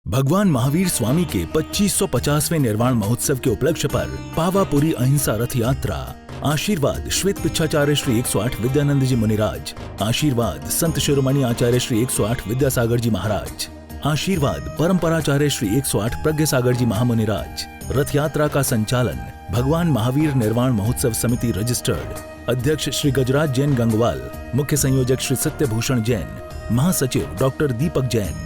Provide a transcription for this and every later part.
भगवान महावीर स्वामी के 2550वें निर्वाण महोत्सव के उपलक्ष्य पर पावापुरी अहिंसा रथ यात्रा। आशीर्वाद श्वेत पिच्छाचार्य श्री 108 विद्यानंद जी मुनिराज। आशीर्वाद संत शिरोमणि आचार्य श्री 108 विद्यासागर जी महाराज। आशीर्वाद परंपराचार्य श्री 108 प्रज्ञ सागर जी महामुनिराज। रथ यात्रा का संचालन भगवान महावीर निर्वाण महोत्सव समिति रजिस्टर्ड। अध्यक्ष श्री गजराज जैन गंगवाल। मुख्य संयोजक श्री सत्यभूषण जैन। महासचिव डॉक्टर दीपक जैन।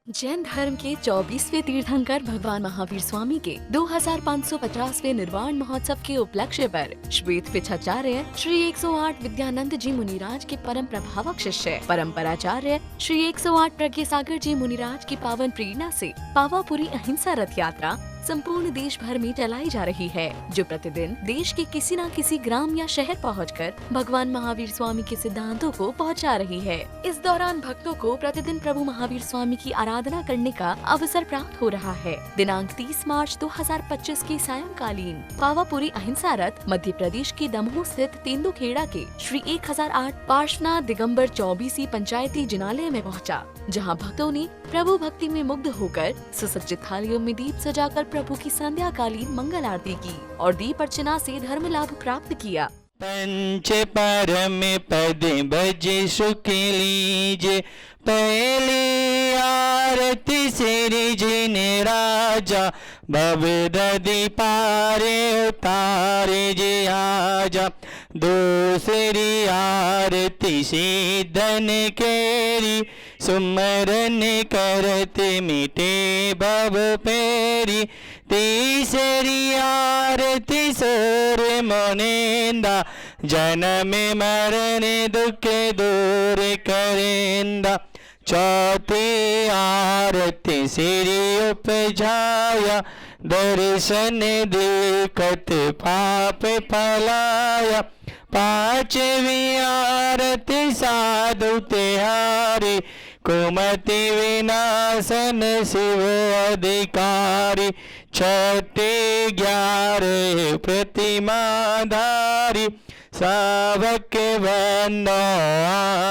जैन धर्म के 24वें तीर्थंकर भगवान महावीर स्वामी के 2550वें निर्वाण महोत्सव के उपलक्ष्य पर श्वेत पिच्छाचार्य श्री 108 विद्यानंद जी मुनिराज के परम प्रभावक शिष्य परंपराचार्य श्री 108 प्रज्ञ सागर जी मुनिराज की पावन प्रेरणा से पावापुरी अहिंसा रथ यात्रा संपूर्ण देश भर में चलाई जा रही है, जो प्रतिदिन देश के किसी न किसी ग्राम या शहर पहुंचकर भगवान महावीर स्वामी के सिद्धांतों को पहुंचा रही है। इस दौरान भक्तों को प्रतिदिन प्रभु महावीर स्वामी की आराधना करने का अवसर प्राप्त हो रहा है। दिनांक 30 मार्च 2025 की सायंकालीन पावापुरी अहिंसा रथ मध्य प्रदेश के दमोह स्थित तेंदुखेड़ा के श्री 1008 पार्श्वनाथ दिगंबर चौबीसी पंचायती जिनालय में पहुँचा, जहाँ भक्तों ने प्रभु भक्ति में मुग्ध होकर सुसज्जित थालियों में दीप सजाकर प्रभु की संध्या कालीन मंगल आरती की और दीप अर्चना से धर्म लाभ प्राप्त किया। पंच परम पद भजे सुख लीजे, पहली आरती श्री जिन राजा, भव दधि पारे उतारे जे आजा। दूसरी आरती सीधन केरी, सुमरन करत मिटे भव पेरी। तीसरी आरती सूर मोनेंदा, जन्म मरण दुख दूर करेंदा। चौथी आरती श्री उपजाया, दर्शन देखत पाप फलाया। पांचवी आरती साधु तिहारी, कुमति विनाशन शिव अधिकारी। छठी 11 प्रतिमाधारी, सावक बंदो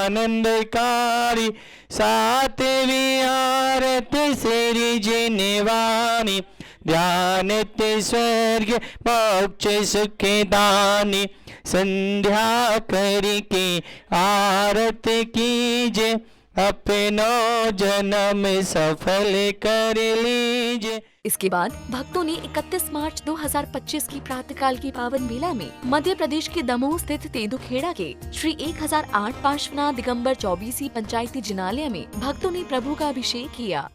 आनंदकारी। सातवीं आरती श्री जिनवानी, ध्यानित स्वर्ग मोक्ष सुख दानी। संध्या करके आरती कीजे, अपनो जन्म सफल कर लीजिए। इसके बाद भक्तों ने 31 मार्च 2025 की प्रातःकाल की पावन बेला में मध्य प्रदेश के दमोह स्थित तेंदुखेड़ा के श्री 1008 पार्श्वनाथ दिगंबर चौबीसी पंचायती जिनालय में भक्तों ने प्रभु का अभिषेक किया।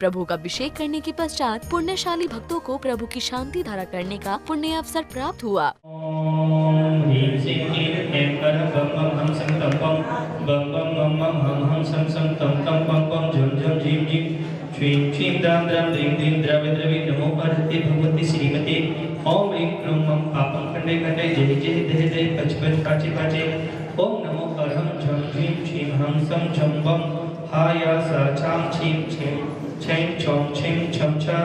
प्रभु का अभिषेक करने के पश्चात पुण्यशाली भक्तों को प्रभु की शांति धारा करने का पुण्य अवसर प्राप्त हुआ। ओम नमो अरहम झम झीम छीम हम सम झम बम हाया सा छाम छीम छीम छेम छोम छीम छम छा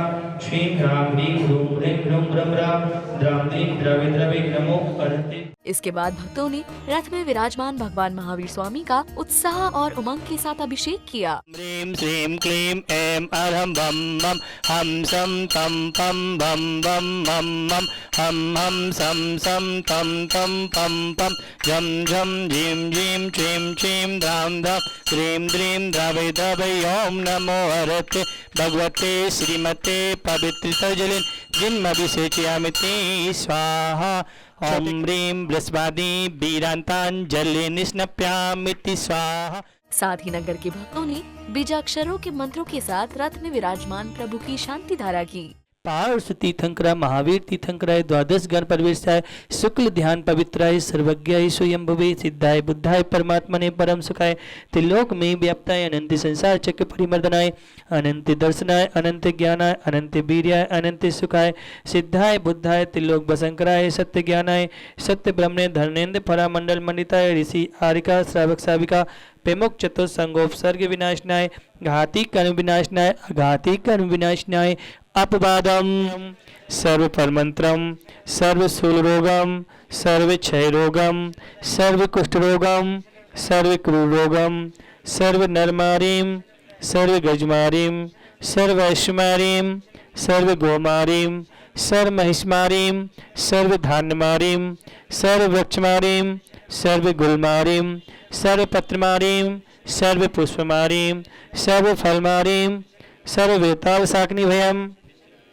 छीम राम ह्रीम रूम ह्रीम रूम रम राम द्राम द्रीम द्रवे द्रवे नमो अरहते। इसके बाद भक्तों ने रथ में विराजमान भगवान महावीर स्वामी का उत्साह और उमंग के साथ अभिषेक किया। ह्रीम श्रीम क्लीम ऐम अरहम बम बम हम सम तम पम बम बम मम मम हम सम तम तम पम पम झम झम झीम झीम छीम छीम धाम धाम द्रीम द्रीम द्रवे द्रवे ओम नमो अरहते भगवते श्रीमते पवित्र तजलिन जिन्मभिषेचयामि स्वाहा। ओम ह्रीम बृहस्पति वीरांतांजलि निष्णप्यामिति स्वाहा। साथ ही नगर के भक्तों ने बीजाक्षरों के मंत्रों के साथ रथ में विराजमान प्रभु की शांति धारा की। पार्श तीर्थंकरा महावीर तीर्थंकराय द्वादश गण प्रवेशाय शुक्ल ध्यान पवित्राय सर्वज्ञाय स्वयंभवे सिद्धाय बुद्धाय परमात्मने परम सुखाय त्रिलोक में व्याप्ताय अनंत संसार चक्र परिमर्दनाय अनंत दर्शनाय अनंत ज्ञानाय अनंत वीर्याय अनंत सुखाय सिद्धाय बुद्धाय त्रिलोक बसंकराय सत्य ज्ञानाय सत्य ब्रह्मणे धर्मेन्द्र परामंडल मंडिताय ऋषि आरिका श्रावक साविका प्रमुख चतुर्संगोपसर्ग विनाशनाय घाती कर्म विनाशनाय अघाती कर्म विनाशनाय अपवादम सर्व परमंत्रम सर्व शूल रोगम सर्व क्षय रोगम सर्व कुष्ठ रोगम सर्व क्रूर रोगम सर्व नरमारीम सर्व गजमारीम सर्व ऐश्मारीम सर्व गोमारीम सर्व महिष्मारीम सर्व धान्यमारीम सर्व वृक्षमारीम सर्व गुलमारीम सर्व पत्रमारीम सर्व पुष्पमारीम सर्व फलमारीम सर्व वेताल साकनी भयम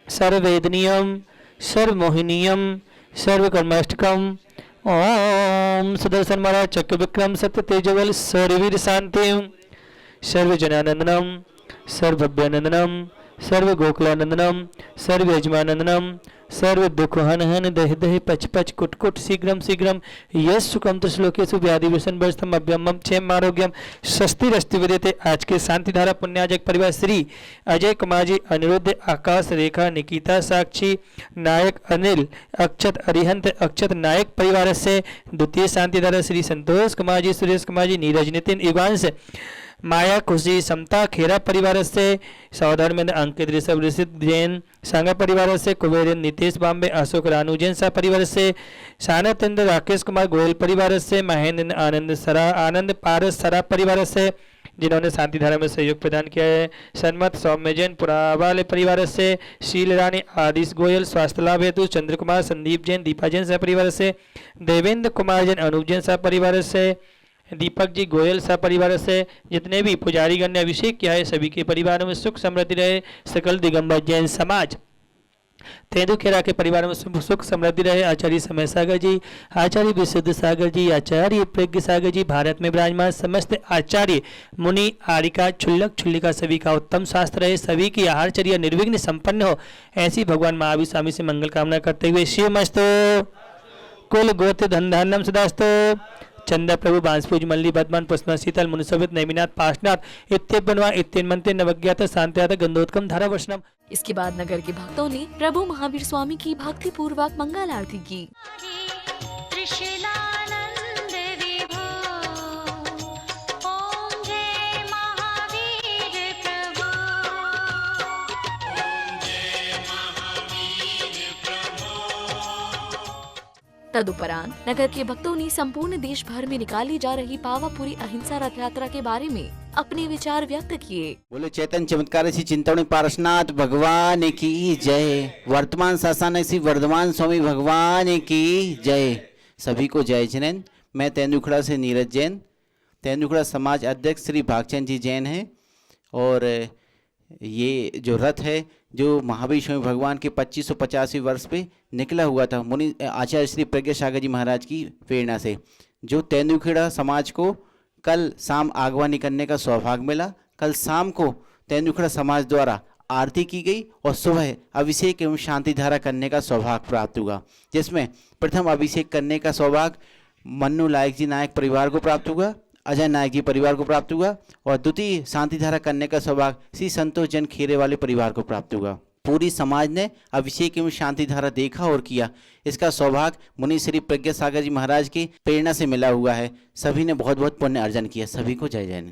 सर्व वेदनीयम सर्व मोहिनीयम सर्व कर्माष्टकम ओम सुदर्शन महाराज चक्र विक्रम सत्य तेजवल सर्वीर शांति सर्व जनानंदनम सर्व भव्यानंदनम सर्व गोकुलानंदनम सर्व यजमानंदनम सर्व दुख हन हन दह दह पच पच कुट कुट शीघ्रम शीघ्रम यश सुखम तो श्लोकेशु व्याधि व्यसन वर्षम अभ्यमम क्षेम आरोग्यम स्वस्ति रस्ति विद्यते। आज के शांति धारा पुण्याजक परिवार श्री अजय कुमार जी, अनिरुद्ध, आकाश, रेखा, निकिता, साक्षी, नायक, अनिल, अक्षत, अरिहंत, अक्षत नायक परिवार से द्वितीय शांति धारा श्री संतोष कुमार जी, सुरेश कुमार जी, नीरज, नितिन, युगांश, माया, खुशी, समता, खेरा परिवार से सौधर में अंकित, ऋषभ, ऋषित जैन सांगा परिवार से कुबेर, नीतीश बॉम्बे, अशोक, रानू जैन सा परिवार से शानतेंद्र, राकेश कुमार गोयल परिवार से महेंद्र, आनंद सरा, आनंद पारस सरा परिवार से जिन्होंने शांति धारा में सहयोग प्रदान किया है। सन्मत, सौम्य जैन पुरावाले परिवार से शील रानी, आदिश गोयल, स्वास्थ्य लाभ हेतु चंद्र कुमार, संदीप जैन, दीपा जैन सह परिवार से देवेंद्र कुमार जैन, अनूप जैन सह परिवार से दीपक जी गोयल सह परिवार से जितने भी पुजारी गण ने अभिषेक किया है सभी के परिवारों में सुख समृद्धि रहे। सकल दिगंबर जैन समाज तेंदुखेड़ा के परिवार में सुख समृद्धि रहे। आचार्य समय सागर जी, आचार्य विशुद्ध सागर जी, आचार्य प्रज्ञ सागर जी, भारत में विराजमान समस्त आचार्य मुनि आरिका छुल्लक छुल्लिका सभी का उत्तम स्वास्थ्य रहे, सभी की आहारचर्या निर्विघ्न संपन्न हो, ऐसी भगवान महावीर स्वामी से मंगल कामना करते हुए शिवमस्तु कुल गोत्र धन धान्यम सदास्तु चंदा प्रभु बांसपूज मल्ली बदमान पुष्पा शीतल मुनिसवित नैमिनाथ पाशनाथ इत्यनवा इत्यनमंते नवज्ञात शांत्यात गंधोत्कम धारा वर्षणम। इसके बाद नगर के भक्तों ने प्रभु महावीर स्वामी की भक्ति पूर्वक मंगल आरती की। तदुपरांत नगर के भक्तों ने संपूर्ण देश भर में निकाली जा रही पावापुरी अहिंसा रथ यात्रा के बारे में अपने विचार व्यक्त किए। बोले चैतन्य चमत्कार श्री चिंतामणि पारसनाथ भगवान की जय। वर्तमान शासन श्री वर्धमान स्वामी भगवान की जय। सभी को जय जैन। मैं तेंदुखेड़ा से नीरज जैन, तेंदुखेड़ा समाज अध्यक्ष श्री भागचंद जी जैन हैं। और ये जो रथ है जो महावीर स्वामी भगवान के 2550वें वर्ष पे निकला हुआ था मुनि आचार्य श्री प्रज्ञ सागर जी महाराज की प्रेरणा से, जो तेंदुखेड़ा समाज को कल शाम आगवानी करने का सौभाग्य मिला। कल शाम को तेंदुखेड़ा समाज द्वारा आरती की गई और सुबह अभिषेक एवं शांति धारा करने का सौभाग्य प्राप्त हुआ, जिसमें प्रथम अभिषेक करने का सौभाग्य मन्नू लायक जी नायक परिवार को प्राप्त हुआ, अजय नायक जी परिवार को प्राप्त हुआ और द्वितीय शांति धारा करने का सौभाग्य श्री संतोष जन खेरे वाले परिवार को प्राप्त हुआ। पूरी समाज ने अभिषेक एवं शांति धारा देखा और किया। इसका सौभाग्य मुनि श्री प्रज्ञ सागर जी महाराज की प्रेरणा से मिला हुआ है। सभी ने बहुत बहुत पुण्य अर्जन किया। सभी को जय जय।